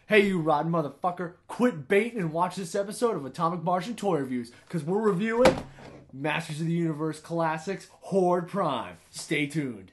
Hey, you rotten motherfucker, quit baiting and watch this episode of Atomic Martian Toy Reviews, because we're reviewing Masters of the Universe Classics Horde Prime. Stay tuned.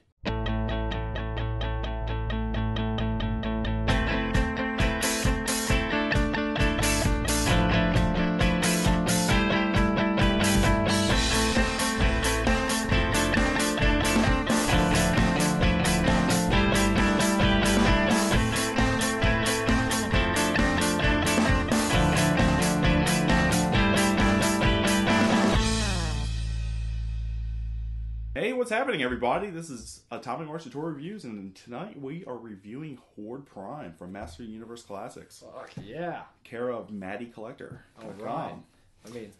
Hey, what's happening, everybody? This is Atomic Martian Toy Reviews, and tonight we are reviewing Horde Prime from Master of the Universe Classics. Fuck yeah. Care of Maddie Collector. Alright. I mean,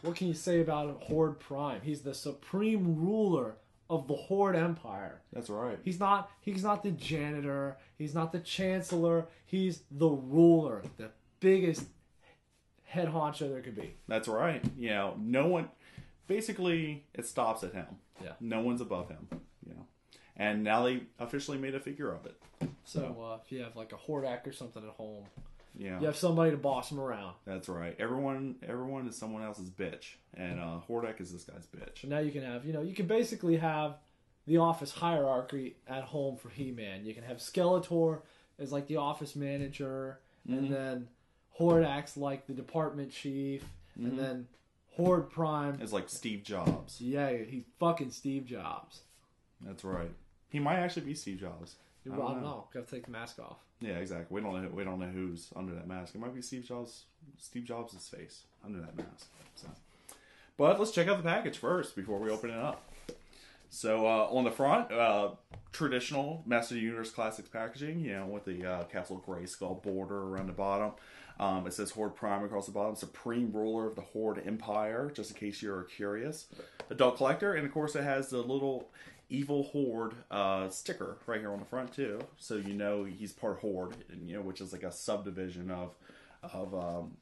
what can you say about Horde Prime? He's the supreme ruler of the Horde Empire. That's right. He's not the janitor, he's not the chancellor, he's the ruler, the biggest head honcho there could be. That's right. You know, no one... Basically, it stops at him. Yeah. No one's above him. You know, and now they officially made a figure of it. So if you have like a Hordak or something at home, yeah, you have somebody to boss him around. That's right. Everyone is someone else's bitch, and Hordak is this guy's bitch. So now you can have, you can basically have the office hierarchy at home for He-Man. You can have Skeletor as like the office manager, and then Hordak's like the department chief, and then Horde Prime is like Steve Jobs. Yeah, he's fucking Steve Jobs. That's right. He might actually be Steve Jobs. I don't know. Gotta take the mask off. Yeah, exactly. We don't know who's under that mask. It might be Steve Jobs' face under that mask. So, but let's check out the package first before we open it up. So on the front, traditional Master of the Universe Classics packaging, with the Castle Grayskull border around the bottom. It says Horde Prime across the bottom, supreme ruler of the Horde Empire, just in case you're curious. Adult collector, and of course it has the little evil Horde sticker right here on the front too, so he's part Horde, and, which is like a subdivision of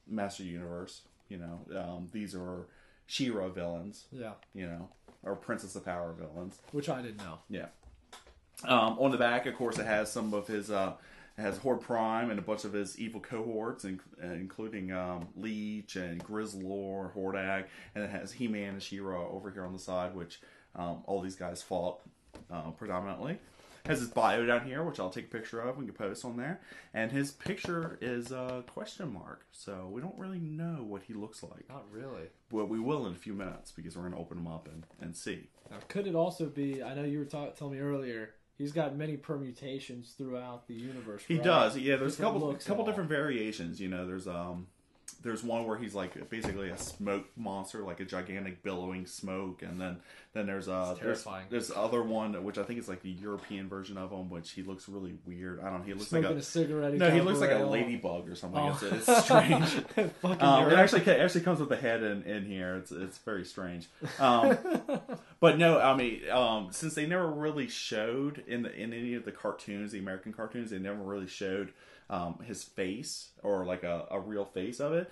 Master Universe. These are She-Ra villains. Yeah. Or Princess of Power villains. Which I didn't know. Yeah. On the back, of course, it has some of his... It has Horde Prime and a bunch of his evil cohorts, including Leech and Grizzlor, Hordak, and it has He-Man and She-Ra over here on the side, which all these guys fought predominantly. It has his bio down here, which I'll take a picture of and can post on there. And his picture is a question mark, so we don't really know what he looks like. Not really. But we will in a few minutes, because we're going to open him up and see. Now, could it also be, I know you were telling me earlier, he's got many permutations throughout the universe. He does, yeah. There's a couple different variations. There's one where he's like basically a smoke monster, like a gigantic billowing smoke, and then there's terrifying. There's other one which I think is like the European version of him, which he looks really weird. I don't know. He looks smoking like a cigarette. No, he looks like a ladybug or something. Oh. It's strange. It actually comes with a head in here. It's very strange. But no, I mean, since they never really showed in any of the cartoons, the American cartoons, they never really showed his face or like a real face of it.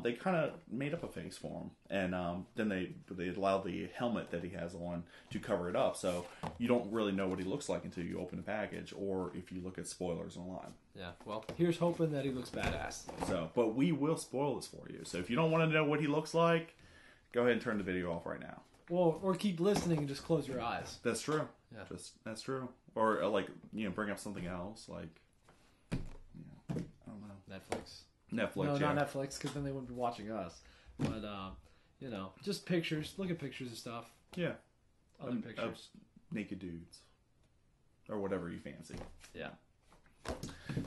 They kind of made up a face for him, and then they allowed the helmet that he has on to cover it up, so you don't really know what he looks like until you open the package or if you look at spoilers online. Yeah, well, here's hoping that he looks badass. So, but we will spoil this for you. So if you don't want to know what he looks like, go ahead and turn the video off right now. Well, or keep listening and just close your eyes. That's true. Yeah, that's true. Or bring up something else like. I don't know. Netflix. No, not Netflix, because then they wouldn't be watching us. But, just pictures. Look at pictures and stuff. Yeah. Other pictures. Of naked dudes. Or whatever you fancy. Yeah.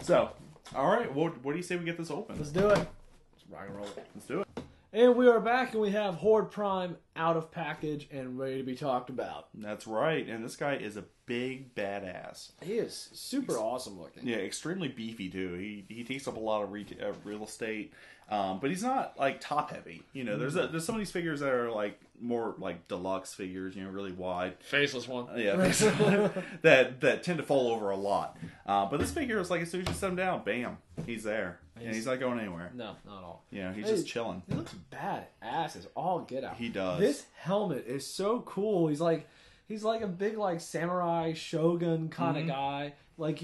So, alright, what do you say we get this open? Let's do it. Let's rock and roll it. Let's do it. And we are back, and we have Horde Prime out of package and ready to be talked about. That's right, and this guy is a big badass. He is super awesome looking. Yeah, extremely beefy too. He takes up a lot of real estate, but he's not like top heavy. There's some of these figures that are like more like deluxe figures, really wide, faceless one. Yeah, that tend to fall over a lot. But this figure is like as soon as you set him down, bam, he's there. And he's not going anywhere. No, not at all. Yeah, he's just chilling. He looks badass as all get out. He does. This helmet is so cool. He's like a big like samurai shogun kind of guy. Like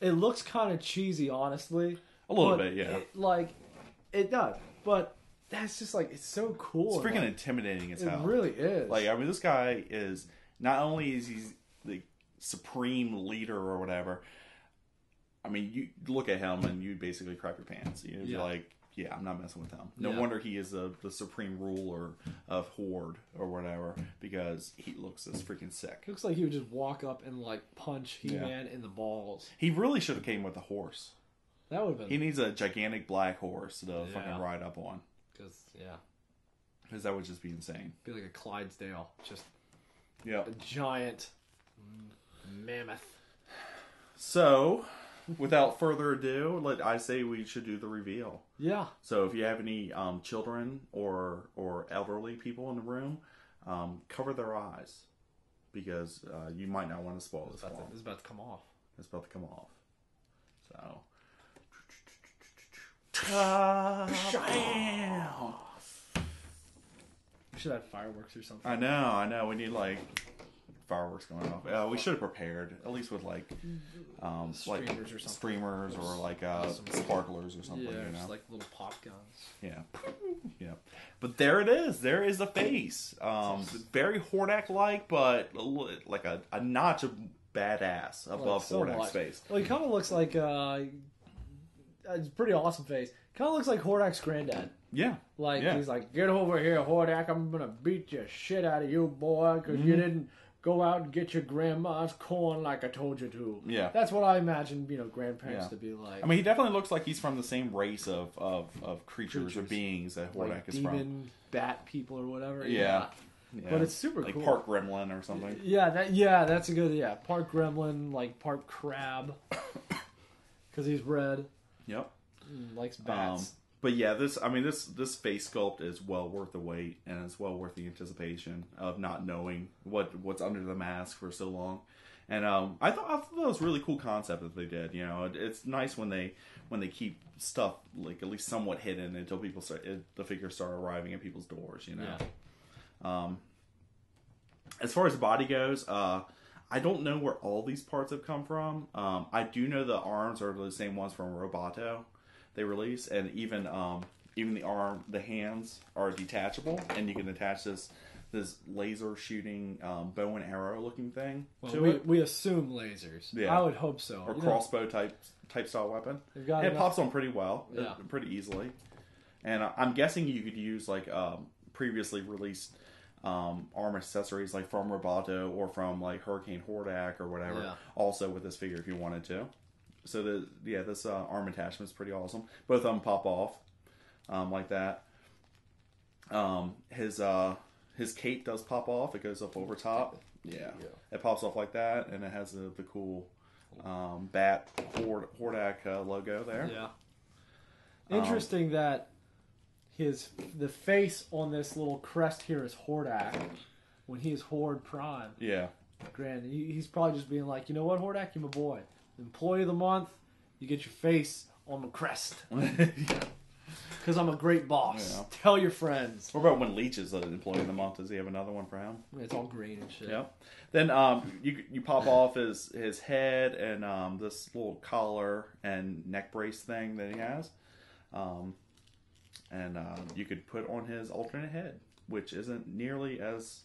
It looks kind of cheesy, honestly. A little bit, yeah. It does. But that's just like, it's so cool. It's freaking intimidating as hell. It really is. Like, I mean, this guy is, not only is he the supreme leader or whatever, I mean, you look at him and you basically crap your pants. You'd be like, yeah, I'm not messing with him. No wonder he is the supreme ruler of Horde or whatever, because he looks this freaking sick. It looks like he would just walk up and like punch He-Man in the balls. He really should have came with a horse. That would have been. He needs a gigantic black horse to fucking ride up on. Because that would just be insane. Be like a Clydesdale, just a giant mammoth. So, without further ado, I say we should do the reveal. Yeah. So if you have any children or elderly people in the room, cover their eyes, because you might not want to spoil this one. It's about to come off. It's about to come off. So. Bam! We should have fireworks or something. I know. We need fireworks going off. We should have prepared, at least with streamers or something. Streamers or sparklers or something. Yeah, just like little pop guns. Yeah. But there it is. There is a face. Very Hordak-like, but like a notch of badass above Hordak's face. Well, he kind of looks like it's a pretty awesome face. Kind of looks like Hordak's granddad. Yeah. He's like, get over here, Hordak. I'm going to beat the shit out of you, boy, because you didn't go out and get your grandma's corn like I told you to. Yeah. That's what I imagine, grandparents to be like. I mean, he definitely looks like he's from the same race of creatures or beings that Hordak is from. Demon, bat people or whatever. Yeah. But it's super cool. Like Park Gremlin or something. That's a good, Park Gremlin, like Park Crab. Because he's red. Yep. Likes bats. But yeah, this face sculpt is well worth the wait, and it's well worth the anticipation of not knowing what's under the mask for so long. And I thought that was a really cool concept that they did. It's nice when they keep stuff like at least somewhat hidden until the figures start arriving at people's doors. As far as the body goes, I don't know where all these parts have come from. I do know the arms are the same ones from Roboto they release, and even the hands are detachable, and you can attach this laser shooting bow and arrow looking thing to it. We assume lasers. Yeah. I would hope so. Or crossbow type style weapon. And it pops on pretty well, pretty easily. And I'm guessing you could use previously released arm accessories from Roboto or from Hurricane Hordak or whatever, also with this figure if you wanted to. So this arm attachment is pretty awesome. Both of them pop off like that. His cape does pop off. It goes up over top. Yeah. It pops off like that, and it has the cool bat Hordak logo there. Yeah. Interesting that the face on this little crest here is Hordak when he's Horde Prime. Yeah. Granted, he's probably just being like, you know what, Hordak, you're my boy. Employee of the month, you get your face on the crest. Because I'm a great boss. Yeah. Tell your friends. What about when Leech is an employee of the month? Does he have another one for him? It's all green and shit. Yep. Then you pop off his head and this little collar and neck brace thing that he has. And you could put on his alternate head, which isn't nearly as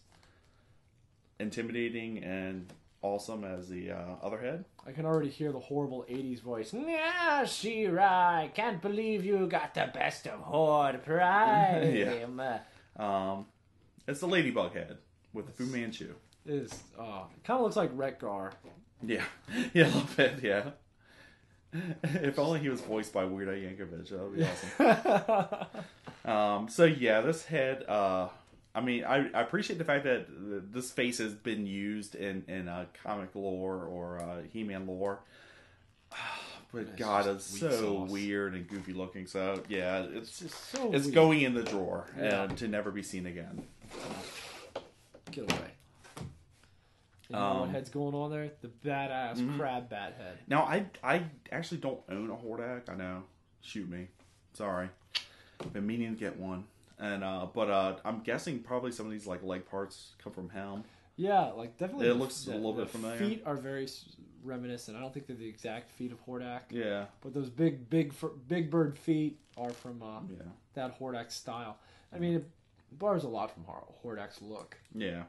intimidating and awesome as the other head. I can already hear the horrible 80s voice. Yeah, She-Ra, can't believe you got the best of Horde Prime. Yeah. It's the Ladybug head with the Fu Manchu. It kind of looks like Retgar. Yeah. Yeah, a little bit, yeah. If only he was voiced by Weird Al Yankovic, that would be awesome. So yeah, this head, I appreciate the fact that this face has been used in comic lore or He-Man lore. But God, it's so weird and goofy looking. So yeah, it's going in the drawer and to never be seen again. Get away. You know what head's going on there? The badass crab bat head. Now, I actually don't own a Hordak. I know. Shoot me. Sorry. I've been meaning to get one. And but I'm guessing probably some of these leg parts come from him. Yeah, definitely. It looks a little bit familiar. Feet are very reminiscent. I don't think they're the exact feet of Hordak. Yeah. But those big bird feet are from that Hordak style. I mean, it borrows a lot from Hordak's look. Yeah.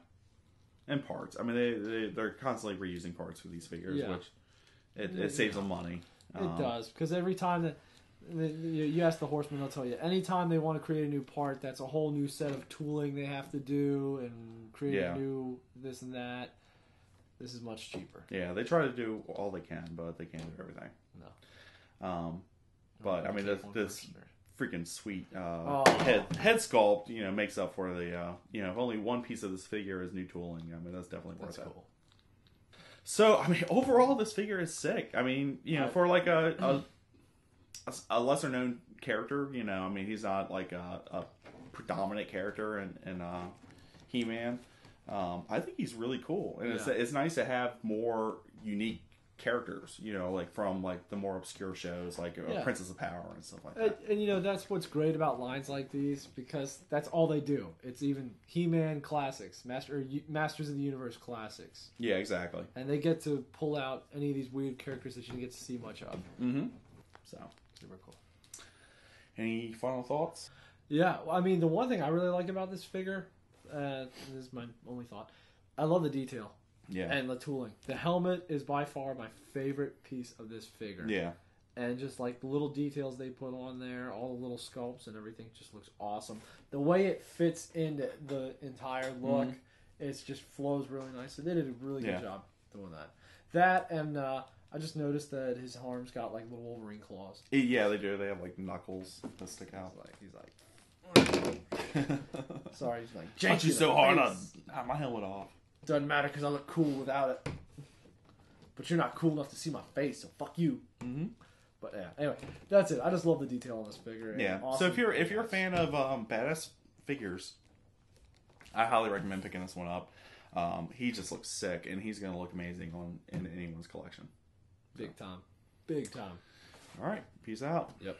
And parts. I mean, they're constantly reusing parts for these figures, which it saves them money. It does, because every time that you ask the Horsemen, they'll tell you, anytime they want to create a new part, that's a whole new set of tooling they have to do and create a new this and that. This is much cheaper. Yeah, they try to do all they can, but they can't do everything. No. But, I mean, this freaking sweet head sculpt, makes up for the, if only one piece of this figure is new tooling, I mean, that's definitely worth it. Cool. So, I mean, overall, this figure is sick. I mean, for like a lesser known character, I mean, he's not like a predominant character in He-Man. I think he's really cool, and it's nice to have more unique characters, like from like the more obscure shows, like Princess of Power and stuff like that. And that's what's great about lines like these, because that's all they do. It's even He-Man classics, Masters of the Universe classics. Yeah, exactly. And they get to pull out any of these weird characters that you didn't get to see much of. Mm-hmm. So super cool. Any final thoughts? Yeah, well, I mean, the one thing I really like about this figure, this is my only thought, I love the detail. Yeah. And the tooling. The helmet is by far my favorite piece of this figure. Yeah. And just like the little details they put on there, all the little sculpts and everything just looks awesome. The way it fits into the entire look, it just flows really nice. So they did a really good job doing that. That and I just noticed that his arms got like little Wolverine claws. Yeah, they do. They have like knuckles that stick out. He's like sorry, he's like, punch you so hard I knock my helmet off. Doesn't matter because I look cool without it. But you're not cool enough to see my face, so fuck you. Mm-hmm. But yeah, anyway, that's it. I just love the detail on this figure. Yeah. Awesome. So if you're a fan of badass figures, I highly recommend picking this one up. He just looks sick, and he's gonna look amazing in anyone's collection. Big time. Big time. All right. Peace out. Yep.